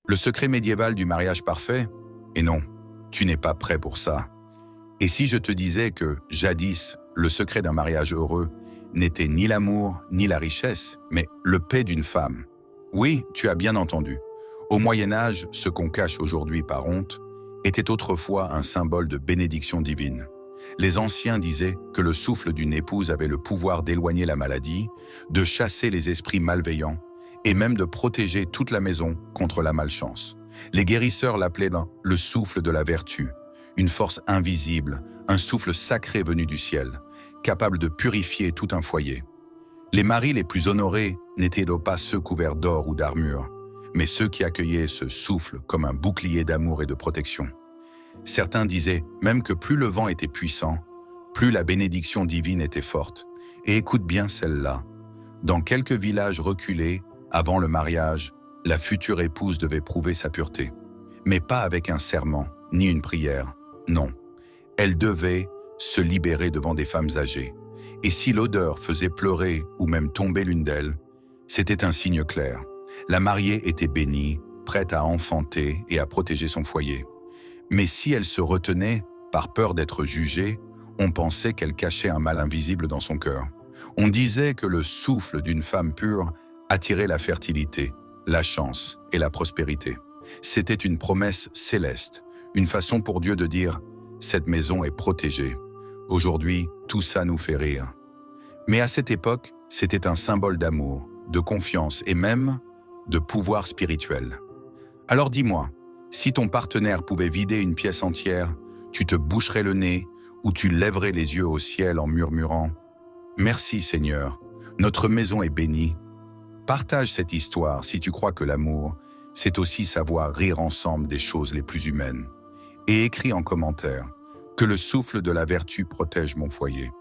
Le secret médiéval du mariage parfait? Et non, tu n'es pas prêt pour ça. Et si je te disais que, jadis, le secret d'un mariage heureux n'était ni l'amour ni la richesse, mais le paix d'une femme? Oui, tu as bien entendu. Au Moyen-Âge, ce qu'on cache aujourd'hui par honte était autrefois un symbole de bénédiction divine. Les anciens disaient que le souffle d'une épouse avait le pouvoir d'éloigner la maladie, de chasser les esprits malveillants et même de protéger toute la maison contre la malchance. Les guérisseurs l'appelaient le souffle de la vertu, une force invisible, un souffle sacré venu du ciel, capable de purifier tout un foyer. Les maris les plus honorés n'étaient donc pas ceux couverts d'or ou d'armure, mais ceux qui accueillaient ce souffle comme un bouclier d'amour et de protection. Certains disaient même que plus le vent était puissant, plus la bénédiction divine était forte. Et écoute bien celle-là. Dans quelques villages reculés, avant le mariage, la future épouse devait prouver sa pureté. Mais pas avec un serment, ni une prière. Non. Elle devait se libérer devant des femmes âgées. Et si l'odeur faisait pleurer ou même tomber l'une d'elles, c'était un signe clair. La mariée était bénie, prête à enfanter et à protéger son foyer. Mais si elle se retenait, par peur d'être jugée, on pensait qu'elle cachait un mal invisible dans son cœur. On disait que le souffle d'une femme pure attirait la fertilité, la chance et la prospérité. C'était une promesse céleste, une façon pour Dieu de dire « cette maison est protégée ». Aujourd'hui, tout ça nous fait rire. Mais à cette époque, c'était un symbole d'amour, de confiance et même de pouvoir spirituel. Alors dis-moi, si ton partenaire pouvait vider une pièce entière, tu te boucherais le nez ou tu lèverais les yeux au ciel en murmurant « Merci Seigneur, notre maison est bénie ». Partage cette histoire si tu crois que l'amour, c'est aussi savoir rire ensemble des choses les plus humaines. Et écris en commentaire « Que le souffle de la vertu protège mon foyer ».